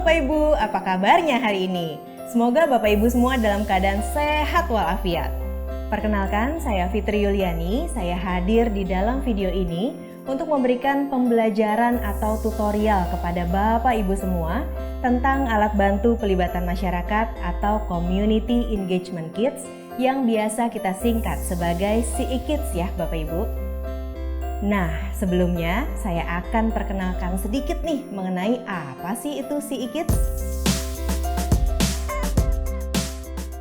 Bapak Ibu, apa kabarnya hari ini? Semoga Bapak Ibu semua dalam keadaan sehat walafiat. Perkenalkan, saya Fitri Yuliani. Saya hadir di dalam video ini untuk memberikan pembelajaran atau tutorial kepada Bapak Ibu semua tentang alat bantu pelibatan masyarakat atau Community Engagement Kits yang biasa kita singkat sebagai CE-Kits ya Bapak Ibu. Nah, sebelumnya saya akan perkenalkan sedikit nih mengenai apa sih itu CE-Kits.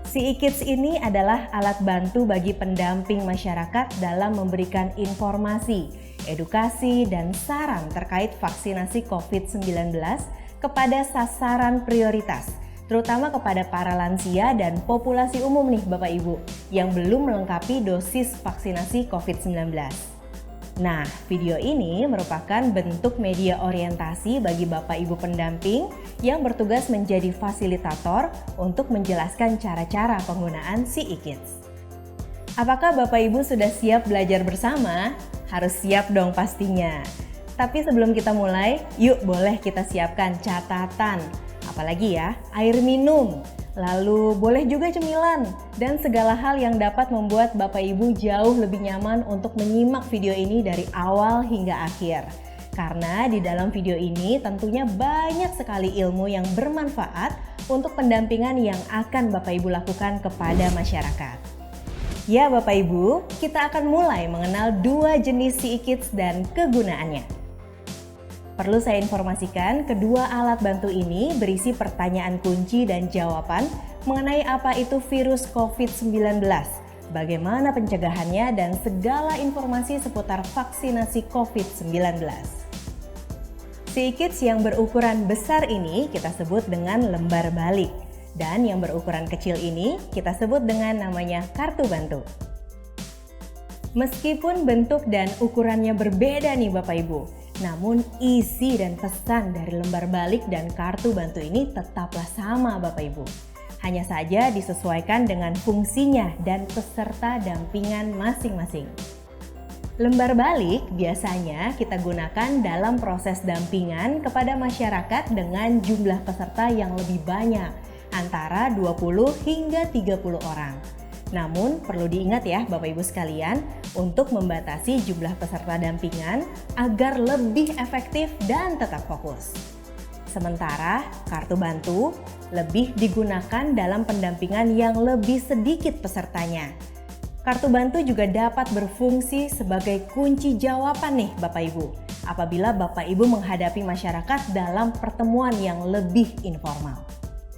CE-Kits ini adalah alat bantu bagi pendamping masyarakat dalam memberikan informasi, edukasi, dan saran terkait vaksinasi COVID-19 kepada sasaran prioritas, terutama kepada para lansia dan populasi umum nih Bapak Ibu yang belum melengkapi dosis vaksinasi COVID-19. Nah, video ini merupakan bentuk media orientasi bagi Bapak Ibu pendamping yang bertugas menjadi fasilitator untuk menjelaskan cara-cara penggunaan CE-Kits. Apakah Bapak Ibu sudah siap belajar bersama? Harus siap dong pastinya. Tapi sebelum kita mulai, yuk boleh kita siapkan catatan. Apalagi ya, air minum. Lalu boleh juga cemilan dan segala hal yang dapat membuat Bapak Ibu jauh lebih nyaman untuk menyimak video ini dari awal hingga akhir. Karena di dalam video ini tentunya banyak sekali ilmu yang bermanfaat untuk pendampingan yang akan Bapak Ibu lakukan kepada masyarakat. Ya Bapak Ibu, kita akan mulai mengenal dua jenis CE-Kits dan kegunaannya. Perlu saya informasikan, kedua alat bantu ini berisi pertanyaan kunci dan jawaban mengenai apa itu virus COVID-19, bagaimana pencegahannya, dan segala informasi seputar vaksinasi COVID-19. CE-Kits yang berukuran besar ini kita sebut dengan lembar balik, dan yang berukuran kecil ini kita sebut dengan namanya kartu bantu. Meskipun bentuk dan ukurannya berbeda nih Bapak Ibu, namun isi dan pesan dari lembar balik dan kartu bantu ini tetaplah sama Bapak Ibu. Hanya saja disesuaikan dengan fungsinya dan peserta dampingan masing-masing. Lembar balik biasanya kita gunakan dalam proses dampingan kepada masyarakat dengan jumlah peserta yang lebih banyak, antara 20 hingga 30 orang. Namun perlu diingat ya Bapak Ibu sekalian untuk membatasi jumlah peserta dampingan agar lebih efektif dan tetap fokus. Sementara kartu bantu lebih digunakan dalam pendampingan yang lebih sedikit pesertanya. Kartu bantu juga dapat berfungsi sebagai kunci jawaban nih Bapak Ibu apabila Bapak Ibu menghadapi masyarakat dalam pertemuan yang lebih informal.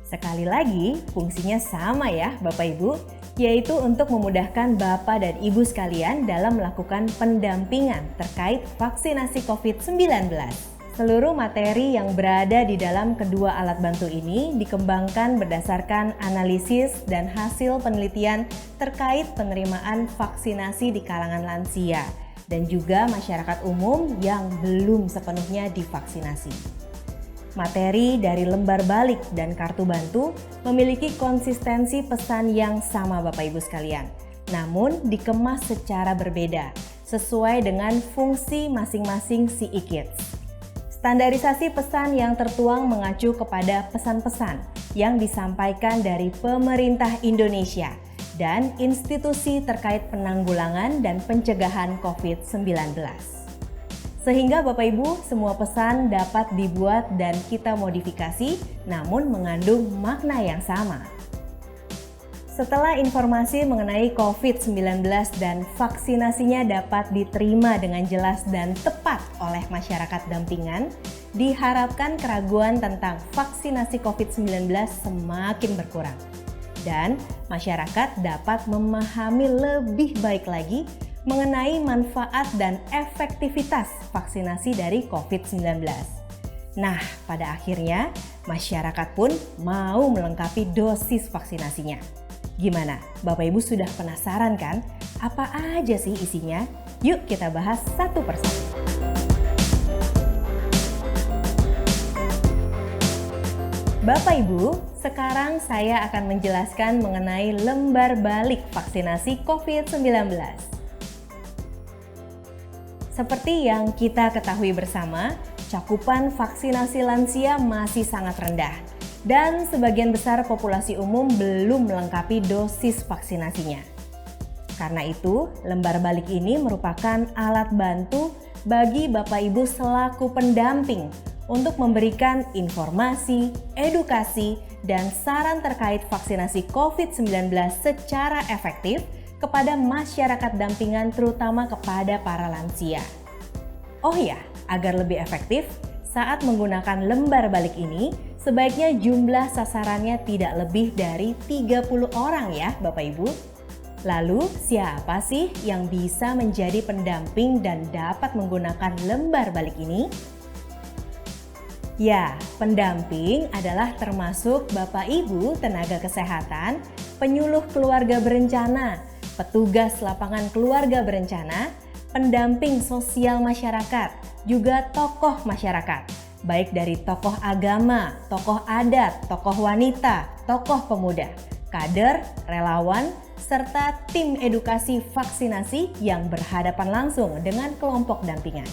Sekali lagi, fungsinya sama ya Bapak Ibu, yaitu untuk memudahkan Bapak dan Ibu sekalian dalam melakukan pendampingan terkait vaksinasi COVID-19. Seluruh materi yang berada di dalam kedua alat bantu ini dikembangkan berdasarkan analisis dan hasil penelitian terkait penerimaan vaksinasi di kalangan lansia dan juga masyarakat umum yang belum sepenuhnya divaksinasi. Materi dari lembar balik dan kartu bantu memiliki konsistensi pesan yang sama Bapak Ibu sekalian, namun dikemas secara berbeda sesuai dengan fungsi masing-masing CE-Kits. Standarisasi pesan yang tertuang mengacu kepada pesan-pesan yang disampaikan dari pemerintah Indonesia dan institusi terkait penanggulangan dan pencegahan COVID-19. Sehingga Bapak Ibu, semua pesan dapat dibuat dan kita modifikasi, namun mengandung makna yang sama. Setelah informasi mengenai COVID-19 dan vaksinasinya dapat diterima dengan jelas dan tepat oleh masyarakat dampingan, diharapkan keraguan tentang vaksinasi COVID-19 semakin berkurang. Dan masyarakat dapat memahami lebih baik lagi mengenai manfaat dan efektivitas vaksinasi dari COVID-19. Nah, pada akhirnya masyarakat pun mau melengkapi dosis vaksinasinya. Gimana? Bapak Ibu sudah penasaran kan? Apa aja sih isinya? Yuk kita bahas satu persatu. Bapak Ibu, sekarang saya akan menjelaskan mengenai lembar balik vaksinasi COVID-19. Seperti yang kita ketahui bersama, cakupan vaksinasi lansia masih sangat rendah dan sebagian besar populasi umum belum melengkapi dosis vaksinasinya. Karena itu, lembar balik ini merupakan alat bantu bagi Bapak Ibu selaku pendamping untuk memberikan informasi, edukasi, dan saran terkait vaksinasi COVID-19 secara efektif kepada masyarakat dampingan terutama kepada para lansia. Oh ya, agar lebih efektif, saat menggunakan lembar balik ini, sebaiknya jumlah sasarannya tidak lebih dari 30 orang ya Bapak Ibu. Lalu, siapa sih yang bisa menjadi pendamping dan dapat menggunakan lembar balik ini? Ya, pendamping adalah termasuk Bapak Ibu tenaga kesehatan, penyuluh keluarga berencana, petugas lapangan keluarga berencana, pendamping sosial masyarakat, juga tokoh masyarakat, baik dari tokoh agama, tokoh adat, tokoh wanita, tokoh pemuda, kader, relawan, serta tim edukasi vaksinasi yang berhadapan langsung dengan kelompok dampingan.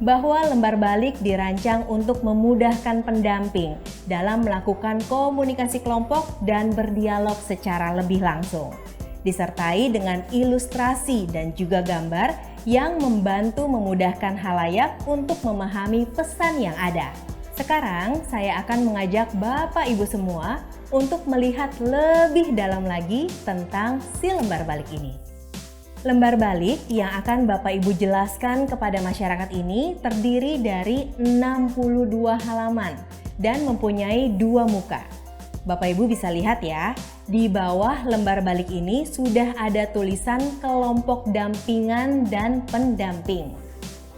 Bahwa lembar balik dirancang untuk memudahkan pendamping dalam melakukan komunikasi kelompok dan berdialog secara lebih langsung, disertai dengan ilustrasi dan juga gambar yang membantu memudahkan khalayak untuk memahami pesan yang ada. Sekarang saya akan mengajak Bapak Ibu semua untuk melihat lebih dalam lagi tentang si lembar balik ini. Lembar balik yang akan Bapak Ibu jelaskan kepada masyarakat ini terdiri dari 62 halaman dan mempunyai 2 muka. Bapak Ibu bisa lihat ya, di bawah lembar balik ini sudah ada tulisan kelompok dampingan dan pendamping.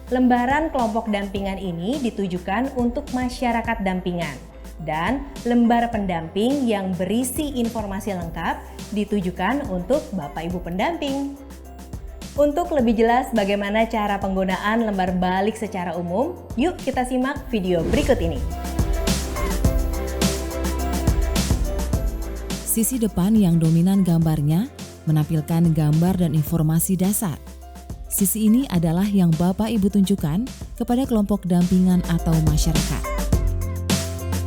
Lembaran kelompok dampingan ini ditujukan untuk masyarakat dampingan dan lembar pendamping yang berisi informasi lengkap ditujukan untuk Bapak Ibu pendamping. Untuk lebih jelas bagaimana cara penggunaan lembar balik secara umum, yuk kita simak video berikut ini. Sisi depan yang dominan gambarnya menampilkan gambar dan informasi dasar. Sisi ini adalah yang Bapak Ibu tunjukkan kepada kelompok dampingan atau masyarakat.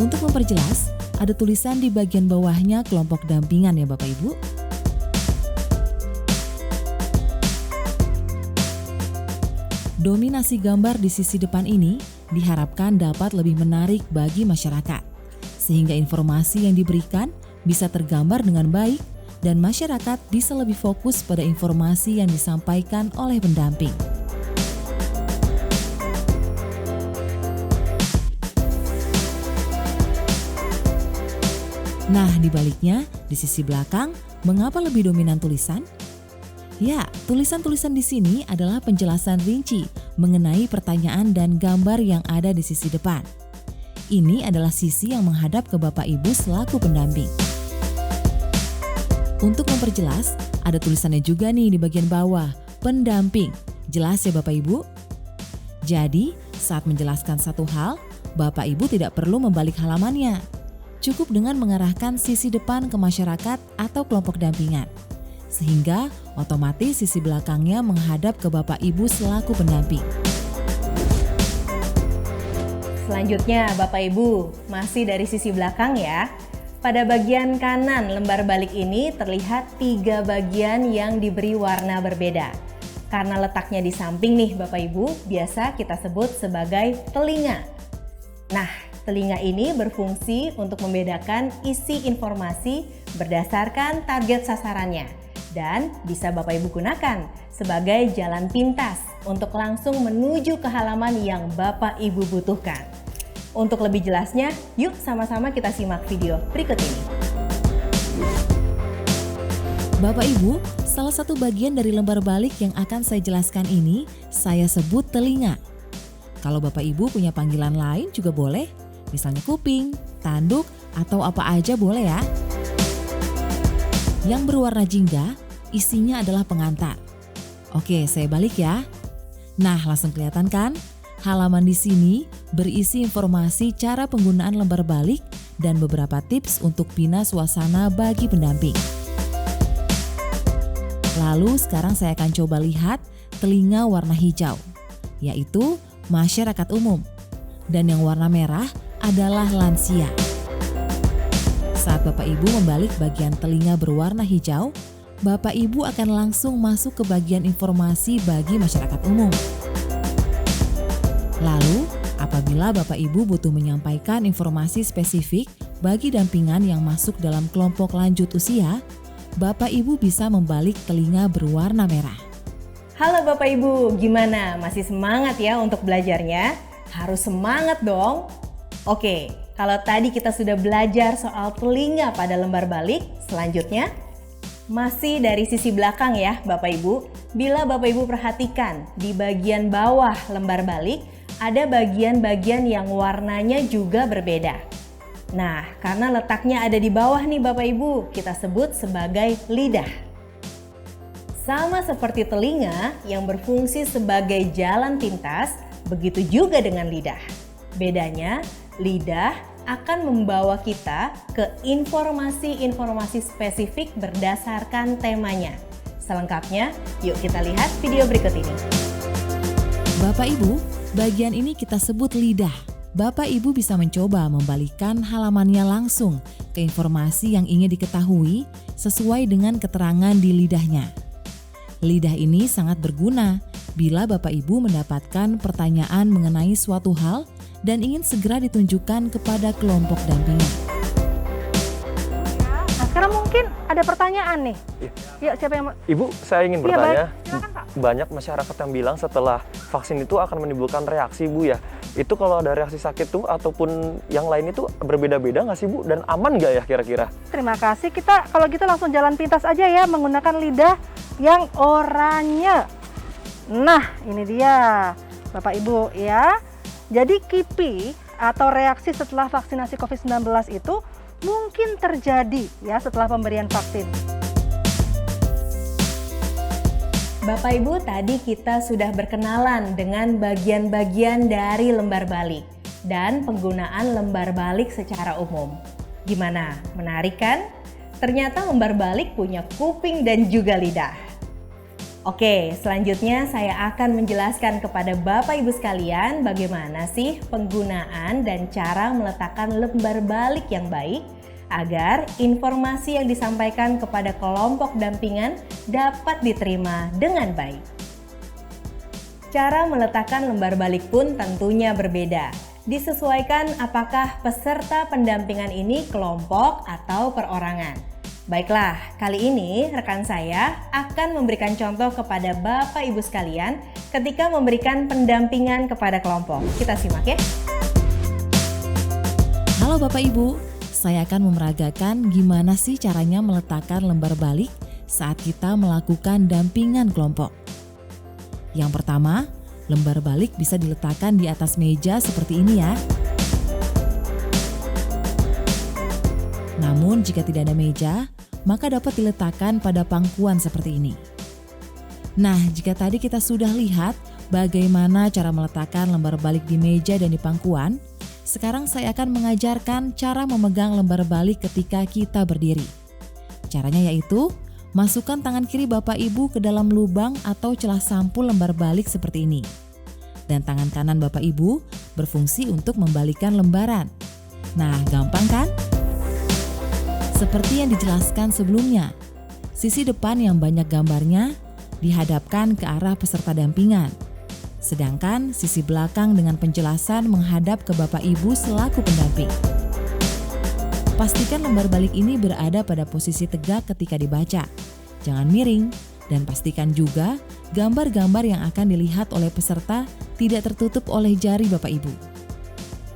Untuk memperjelas, ada tulisan di bagian bawahnya kelompok dampingan ya Bapak Ibu. Dominasi gambar di sisi depan ini diharapkan dapat lebih menarik bagi masyarakat, sehingga informasi yang diberikan bisa tergambar dengan baik dan masyarakat bisa lebih fokus pada informasi yang disampaikan oleh pendamping. Nah, di baliknya, di sisi belakang, mengapa lebih dominan tulisan? Ya, tulisan-tulisan di sini adalah penjelasan rinci mengenai pertanyaan dan gambar yang ada di sisi depan. Ini adalah sisi yang menghadap ke Bapak Ibu selaku pendamping. Untuk memperjelas, ada tulisannya juga nih di bagian bawah, pendamping. Jelas ya Bapak Ibu? Jadi, saat menjelaskan satu hal, Bapak Ibu tidak perlu membalik halamannya. Cukup dengan mengarahkan sisi depan ke masyarakat atau kelompok dampingan. Sehingga otomatis sisi belakangnya menghadap ke Bapak Ibu selaku pendamping. Selanjutnya Bapak Ibu, masih dari sisi belakang ya. Pada bagian kanan lembar balik ini terlihat 3 bagian yang diberi warna berbeda. Karena letaknya di samping nih Bapak Ibu, biasa kita sebut sebagai telinga. Nah, telinga ini berfungsi untuk membedakan isi informasi berdasarkan target sasarannya. Dan bisa Bapak Ibu gunakan sebagai jalan pintas untuk langsung menuju ke halaman yang Bapak Ibu butuhkan. Untuk lebih jelasnya, yuk sama-sama kita simak video berikut ini. Bapak Ibu, salah satu bagian dari lembar balik yang akan saya jelaskan ini saya sebut telinga. Kalau Bapak Ibu punya panggilan lain juga boleh, misalnya kuping, tanduk, atau apa aja boleh ya. Yang berwarna jingga, isinya adalah pengantar. Oke, saya balik ya. Nah, langsung kelihatan kan? Halaman di sini berisi informasi cara penggunaan lembar balik dan beberapa tips untuk bina suasana bagi pendamping. Lalu sekarang saya akan coba lihat telinga warna hijau, yaitu masyarakat umum. dan yang warna merah adalah lansia. Saat Bapak Ibu membalik bagian telinga berwarna hijau, Bapak Ibu akan langsung masuk ke bagian informasi bagi masyarakat umum. Lalu, apabila Bapak Ibu butuh menyampaikan informasi spesifik bagi dampingan yang masuk dalam kelompok lanjut usia, Bapak Ibu bisa membalik telinga berwarna merah. Halo Bapak Ibu, gimana? Masih semangat ya untuk belajarnya? Harus semangat dong! Oke, kalau tadi kita sudah belajar soal telinga pada lembar balik, selanjutnya masih dari sisi belakang ya Bapak Ibu. Bila Bapak Ibu perhatikan di bagian bawah lembar balik, ada bagian-bagian yang warnanya juga berbeda. Nah, karena letaknya ada di bawah nih Bapak Ibu, kita sebut sebagai lidah. Sama seperti telinga yang berfungsi sebagai jalan pintas, begitu juga dengan lidah. Bedanya, lidah akan membawa kita ke informasi-informasi spesifik berdasarkan temanya. Selengkapnya, yuk kita lihat video berikut ini. Bapak Ibu, bagian ini kita sebut lidah. Bapak Ibu bisa mencoba membalikkan halamannya langsung ke informasi yang ingin diketahui sesuai dengan keterangan di lidahnya. Lidah ini sangat berguna bila Bapak Ibu mendapatkan pertanyaan mengenai suatu hal dan ingin segera ditunjukkan kepada kelompok dampingan. Nah, sekarang mungkin ada pertanyaan nih. Yuk, siapa yang Ibu, saya ingin bertanya. Silakan, Pak. Banyak masyarakat yang bilang setelah vaksin itu akan menimbulkan reaksi, Bu ya. Itu kalau ada reaksi sakit tuh ataupun yang lain itu berbeda-beda nggak sih, Bu? Dan aman nggak ya kira-kira? Terima kasih. Kita kalau gitu langsung jalan pintas aja ya menggunakan lidah yang oranye. Nah, ini dia Bapak Ibu ya. Jadi KIPI atau reaksi setelah vaksinasi COVID-19 itu mungkin terjadi ya setelah pemberian vaksin. Bapak Ibu, tadi kita sudah berkenalan dengan bagian-bagian dari lembar balik dan penggunaan lembar balik secara umum. Gimana? Menarik kan? Ternyata lembar balik punya kuping dan juga lidah. Oke, selanjutnya saya akan menjelaskan kepada Bapak Ibu sekalian bagaimana sih penggunaan dan cara meletakkan lembar balik yang baik agar informasi yang disampaikan kepada kelompok dampingan dapat diterima dengan baik. Cara meletakkan lembar balik pun tentunya berbeda. Disesuaikan apakah peserta pendampingan ini kelompok atau perorangan. Baiklah, kali ini rekan saya akan memberikan contoh kepada Bapak Ibu sekalian ketika memberikan pendampingan kepada kelompok. Kita simak ya. Halo Bapak Ibu, saya akan memeragakan gimana sih caranya meletakkan lembar balik saat kita melakukan dampingan kelompok. Yang pertama, lembar balik bisa diletakkan di atas meja seperti ini ya. Namun jika tidak ada meja, maka dapat diletakkan pada pangkuan seperti ini. Nah, jika tadi kita sudah lihat bagaimana cara meletakkan lembar balik di meja dan di pangkuan, sekarang saya akan mengajarkan cara memegang lembar balik ketika kita berdiri. Caranya yaitu, masukkan tangan kiri Bapak Ibu ke dalam lubang atau celah sampul lembar balik seperti ini. Dan tangan kanan Bapak Ibu berfungsi untuk membalikkan lembaran. Nah, gampang kan? Seperti yang dijelaskan sebelumnya, sisi depan yang banyak gambarnya dihadapkan ke arah peserta dampingan. Sedangkan sisi belakang dengan penjelasan menghadap ke Bapak Ibu selaku pendamping. Pastikan lembar balik ini berada pada posisi tegak ketika dibaca. Jangan miring dan pastikan juga gambar-gambar yang akan dilihat oleh peserta tidak tertutup oleh jari Bapak Ibu.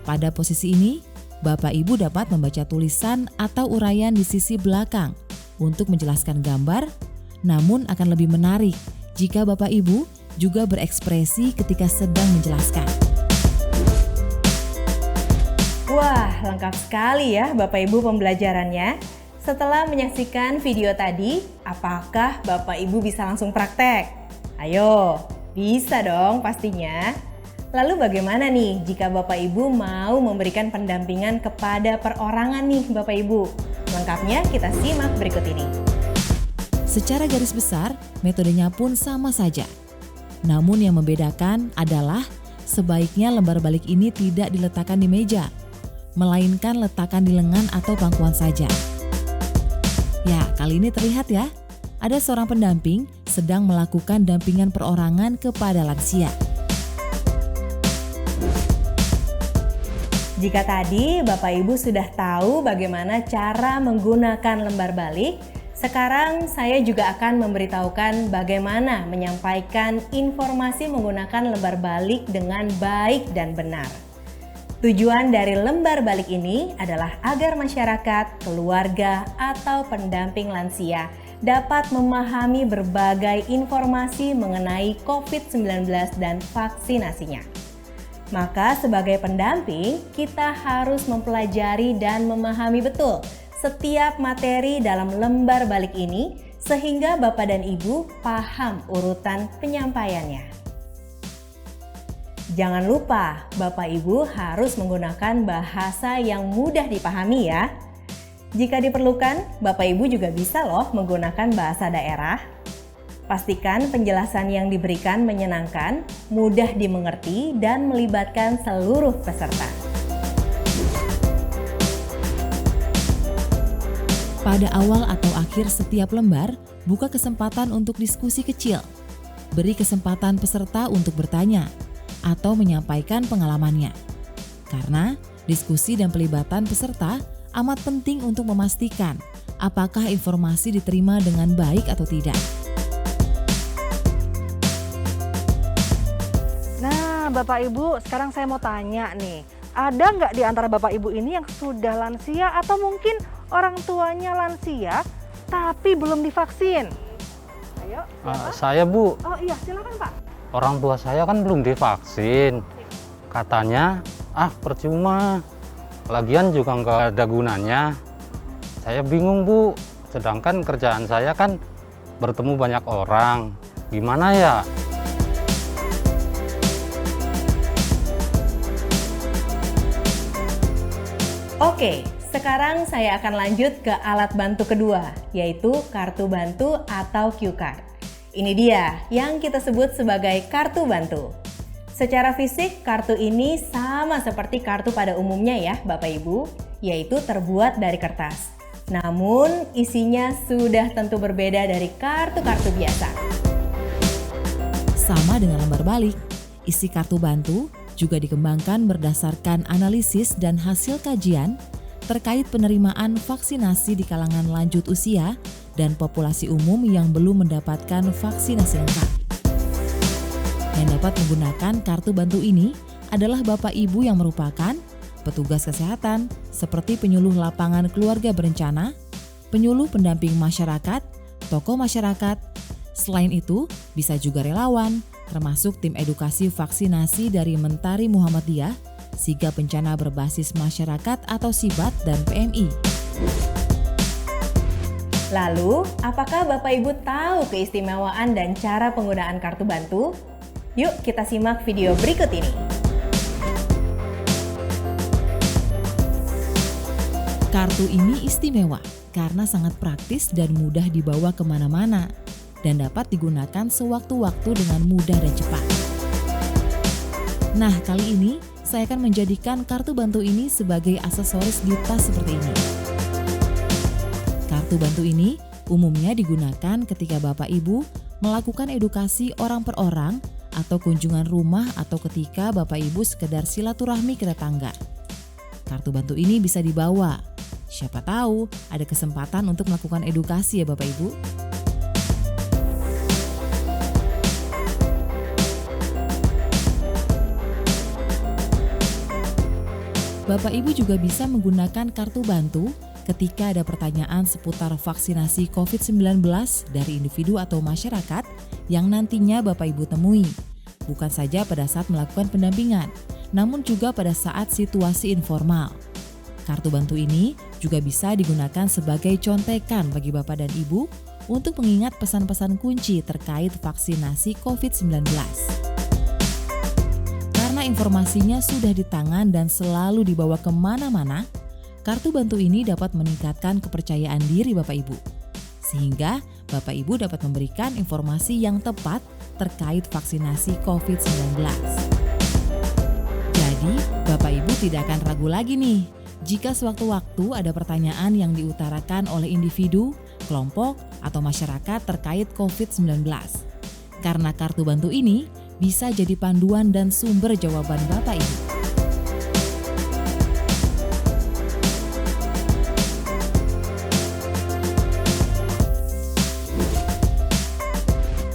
Pada posisi ini, Bapak Ibu dapat membaca tulisan atau uraian di sisi belakang untuk menjelaskan gambar, namun akan lebih menarik jika Bapak Ibu juga berekspresi ketika sedang menjelaskan. Wah, lengkap sekali ya Bapak Ibu pembelajarannya. Setelah menyaksikan video tadi, apakah Bapak Ibu bisa langsung praktek? Ayo, bisa dong pastinya. Lalu bagaimana nih jika Bapak Ibu mau memberikan pendampingan kepada perorangan nih Bapak Ibu? Lengkapnya kita simak berikut ini. Secara garis besar, metodenya pun sama saja. Namun yang membedakan adalah sebaiknya lembar balik ini tidak diletakkan di meja, melainkan letakkan di lengan atau pangkuan saja. Ya, kali ini terlihat ya, ada seorang pendamping sedang melakukan dampingan perorangan kepada lansia. Jika tadi Bapak Ibu sudah tahu bagaimana cara menggunakan lembar balik, sekarang saya juga akan memberitahukan bagaimana menyampaikan informasi menggunakan lembar balik dengan baik dan benar. Tujuan dari lembar balik ini adalah agar masyarakat, keluarga, atau pendamping lansia dapat memahami berbagai informasi mengenai COVID-19 dan vaksinasinya. Maka sebagai pendamping, kita harus mempelajari dan memahami betul setiap materi dalam lembar balik ini sehingga Bapak dan Ibu paham urutan penyampaiannya. Jangan lupa, Bapak Ibu harus menggunakan bahasa yang mudah dipahami ya. Jika diperlukan, Bapak Ibu juga bisa loh menggunakan bahasa daerah. Pastikan penjelasan yang diberikan menyenangkan, mudah dimengerti, dan melibatkan seluruh peserta. Pada awal atau akhir setiap lembar, buka kesempatan untuk diskusi kecil. Beri kesempatan peserta untuk bertanya atau menyampaikan pengalamannya. Karena diskusi dan pelibatan peserta amat penting untuk memastikan apakah informasi diterima dengan baik atau tidak. Nah, Bapak Ibu, sekarang saya mau tanya nih, ada nggak di antara Bapak Ibu ini yang sudah lansia atau mungkin orang tuanya lansia tapi belum divaksin? Ayo, siapa? Saya, Bu. Oh iya, silakan Pak. Orang tua saya kan belum divaksin. Katanya, percuma. Lagian juga nggak ada gunanya. Saya bingung, Bu. Sedangkan kerjaan saya kan bertemu banyak orang. Gimana ya? Oke, sekarang saya akan lanjut ke alat bantu kedua, yaitu kartu bantu atau cue card. Ini dia yang kita sebut sebagai kartu bantu. Secara fisik, kartu ini sama seperti kartu pada umumnya ya Bapak Ibu, yaitu terbuat dari kertas. Namun, isinya sudah tentu berbeda dari kartu-kartu biasa. Sama dengan lembar balik, isi kartu bantu juga dikembangkan berdasarkan analisis dan hasil kajian terkait penerimaan vaksinasi di kalangan lanjut usia dan populasi umum yang belum mendapatkan vaksinasi lengkap. Yang dapat menggunakan kartu bantu ini adalah Bapak Ibu yang merupakan petugas kesehatan seperti penyuluh lapangan keluarga berencana, penyuluh pendamping masyarakat, tokoh masyarakat. Selain itu, bisa juga relawan, termasuk tim edukasi vaksinasi dari Mentari Muhammadiyah, Sigap Bencana Berbasis Masyarakat atau SIBAT, dan PMI. Lalu, apakah Bapak Ibu tahu keistimewaan dan cara penggunaan kartu bantu? Yuk kita simak video berikut ini. Kartu ini istimewa karena sangat praktis dan mudah dibawa kemana-mana dan dapat digunakan sewaktu-waktu dengan mudah dan cepat. Nah, kali ini saya akan menjadikan kartu bantu ini sebagai aksesoris di tas seperti ini. Kartu bantu ini umumnya digunakan ketika Bapak Ibu melakukan edukasi orang per orang atau kunjungan rumah atau ketika Bapak Ibu sekedar silaturahmi ke tetangga. Kartu bantu ini bisa dibawa. Siapa tahu ada kesempatan untuk melakukan edukasi ya Bapak Ibu. Bapak Ibu juga bisa menggunakan kartu bantu ketika ada pertanyaan seputar vaksinasi COVID-19 dari individu atau masyarakat yang nantinya Bapak Ibu temui. Bukan saja pada saat melakukan pendampingan, namun juga pada saat situasi informal. Kartu bantu ini juga bisa digunakan sebagai contekan bagi Bapak dan Ibu untuk mengingat pesan-pesan kunci terkait vaksinasi COVID-19. Karena informasinya sudah di tangan dan selalu dibawa kemana-mana, kartu bantu ini dapat meningkatkan kepercayaan diri Bapak Ibu. Sehingga Bapak Ibu dapat memberikan informasi yang tepat terkait vaksinasi COVID-19. Jadi, Bapak Ibu tidak akan ragu lagi nih jika sewaktu-waktu ada pertanyaan yang diutarakan oleh individu, kelompok, atau masyarakat terkait COVID-19. Karena kartu bantu ini bisa jadi panduan dan sumber jawaban Bapak Ibu.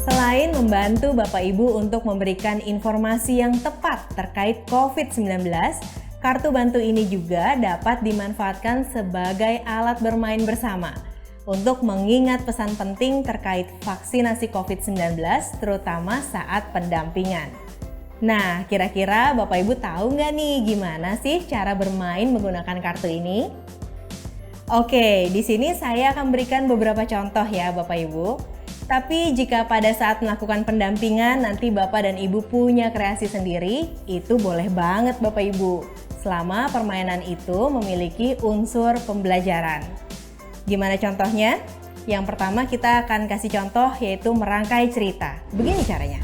Selain membantu Bapak Ibu untuk memberikan informasi yang tepat terkait COVID-19, kartu bantu ini juga dapat dimanfaatkan sebagai alat bermain bersama untuk mengingat pesan penting terkait vaksinasi COVID-19, terutama saat pendampingan. Nah, kira-kira Bapak Ibu tahu nggak nih gimana sih cara bermain menggunakan kartu ini? Oke, di sini saya akan berikan beberapa contoh ya Bapak Ibu. Tapi jika pada saat melakukan pendampingan nanti Bapak dan Ibu punya kreasi sendiri, itu boleh banget Bapak Ibu. Selama permainan itu memiliki unsur pembelajaran. Gimana contohnya? Yang pertama kita akan kasih contoh yaitu merangkai cerita. Begini caranya.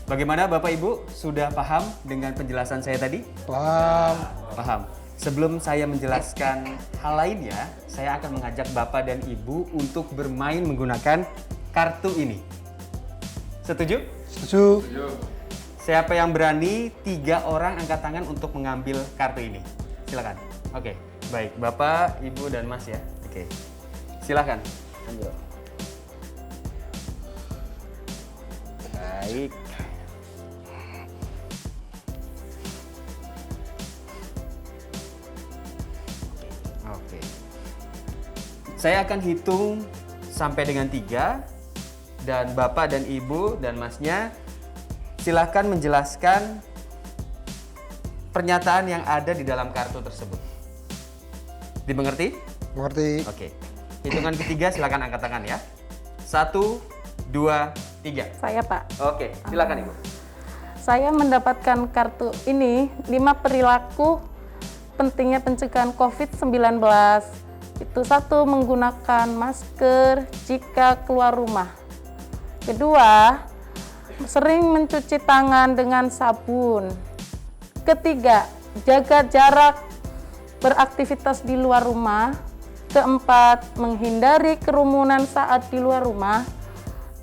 Bagaimana Bapak Ibu? Sudah paham dengan penjelasan saya tadi? Paham. Paham. Sebelum saya menjelaskan hal lainnya, saya akan mengajak Bapak dan Ibu untuk bermain menggunakan kartu ini. Setuju? Setuju. Siapa yang berani? 3 orang angkat tangan untuk mengambil kartu ini. Silakan. Oke, baik. Bapak, Ibu, dan Mas ya. Oke, silakan. Ambil. Baik. Oke. Saya akan hitung sampai dengan 3 dan Bapak dan Ibu dan Masnya silahkan menjelaskan pernyataan yang ada di dalam kartu tersebut. Dimengerti? Mengerti. Oke. Hitungan ketiga silakan angkat tangan ya. 1, 2, 3. Saya Pak. Oke, silakan Ibu. Saya mendapatkan kartu ini 5 perilaku pentingnya pencegahan COVID-19. Itu 1, menggunakan masker jika keluar rumah. Kedua, sering mencuci tangan dengan sabun. Ketiga, jaga jarak beraktivitas di luar rumah. Keempat, menghindari kerumunan saat di luar rumah.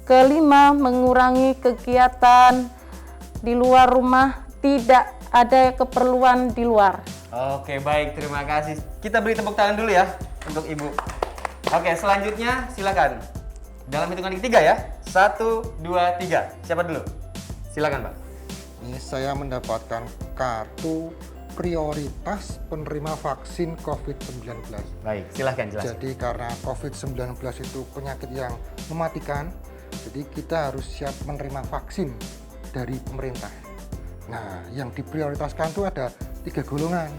Kelima, mengurangi kegiatan di luar rumah, tidak ada keperluan di luar. Oke, baik, terima kasih. Kita beri tepuk tangan dulu ya untuk Ibu. Oke, selanjutnya silakan. Dalam hitungan ketiga ya. 1, 2, 3. Siapa dulu? Silakan, Pak. Ini saya mendapatkan kartu prioritas penerima vaksin COVID-19. Baik, silahkan jelaskan. Jadi karena COVID-19 itu penyakit yang mematikan, jadi kita harus siap menerima vaksin dari pemerintah. Nah, yang diprioritaskan itu ada 3 golongan.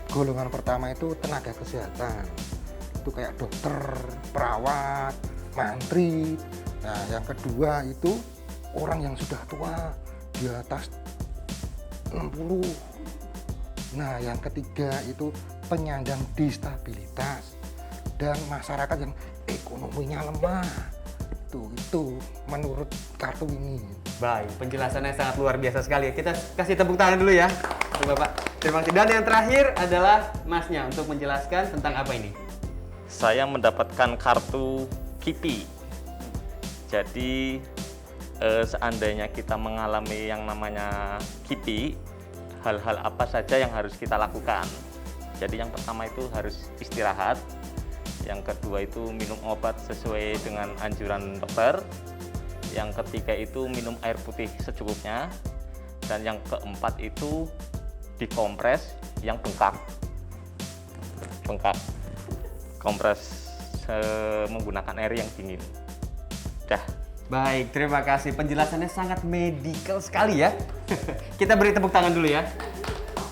Golongan pertama itu tenaga kesehatan. Itu kayak dokter, perawat, mantri. Nah, yang kedua itu orang yang sudah tua, di atas 60. Nah, yang ketiga itu penyandang disabilitas dan masyarakat yang ekonominya lemah. Itu menurut kartu ini. Baik, penjelasannya sangat luar biasa sekali. Kita kasih tepuk tangan dulu ya untuk Bapak. Terima kasih. Dan yang terakhir adalah Masnya untuk menjelaskan tentang apa ini. Saya mendapatkan kartu KIPI. Jadi seandainya kita mengalami yang namanya KIPI, hal-hal apa saja yang harus kita lakukan. Jadi yang pertama itu harus istirahat. Yang kedua itu minum obat sesuai dengan anjuran dokter. Yang ketiga itu minum air putih secukupnya. Dan yang keempat itu dikompres yang bengkak. Kompres menggunakan air yang dingin. Dah. Baik, terima kasih. Penjelasannya sangat medikal sekali ya. Kita beri tepuk tangan dulu ya.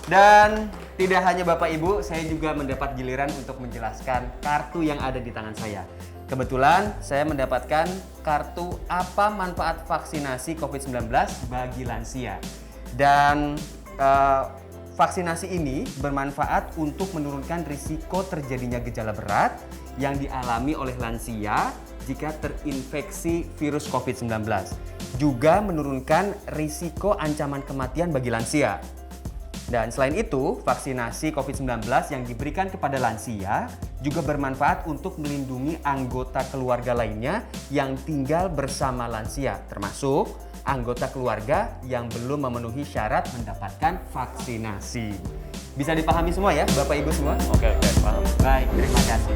Dan tidak hanya Bapak Ibu, saya juga mendapat giliran untuk menjelaskan kartu yang ada di tangan saya. Kebetulan saya mendapatkan kartu apa manfaat vaksinasi COVID-19 bagi lansia. Dan vaksinasi ini bermanfaat untuk menurunkan risiko terjadinya gejala berat yang dialami oleh lansia jika terinfeksi virus COVID-19. Juga menurunkan risiko ancaman kematian bagi lansia. Dan selain itu, vaksinasi COVID-19 yang diberikan kepada lansia juga bermanfaat untuk melindungi anggota keluarga lainnya yang tinggal bersama lansia, termasuk anggota keluarga yang belum memenuhi syarat mendapatkan vaksinasi. Bisa dipahami semua ya, Bapak Ibu semua? Oke, paham. Baik, terima kasih.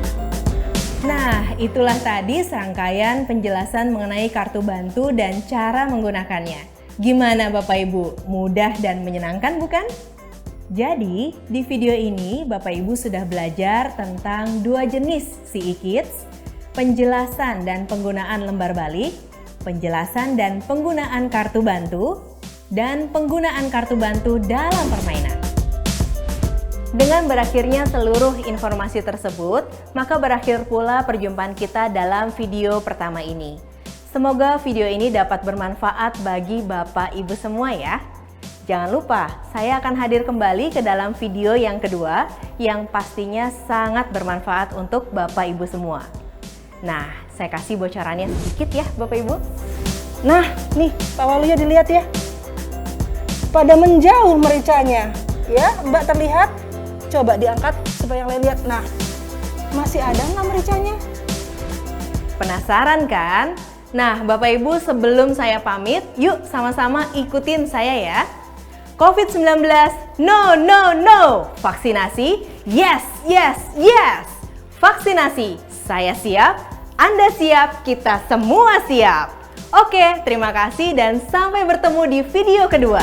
Nah, itulah tadi serangkaian penjelasan mengenai kartu bantu dan cara menggunakannya. Gimana Bapak Ibu? Mudah dan menyenangkan bukan? Jadi, di video ini Bapak Ibu sudah belajar tentang 2 jenis CE Kids, penjelasan dan penggunaan lembar balik, penjelasan dan penggunaan kartu bantu, dan penggunaan kartu bantu dalam permainan. Dengan berakhirnya seluruh informasi tersebut, maka berakhir pula perjumpaan kita dalam video pertama ini. Semoga video ini dapat bermanfaat bagi Bapak Ibu semua ya. Jangan lupa, saya akan hadir kembali ke dalam video yang kedua yang pastinya sangat bermanfaat untuk Bapak Ibu semua. Nah, saya kasih bocorannya sedikit ya Bapak Ibu. Nah, nih Pak Waluyo dilihat ya. Pada menjauh mericanya. Ya, Mbak terlihat? Coba diangkat supaya yang lain lihat. Nah, masih ada nggak mericanya? Penasaran kan? Nah, Bapak Ibu sebelum saya pamit, yuk sama-sama ikutin saya ya. COVID-19, no, no, no. Vaksinasi, yes, yes, yes. Vaksinasi, saya siap, Anda siap, kita semua siap. Oke, terima kasih dan sampai bertemu di video kedua.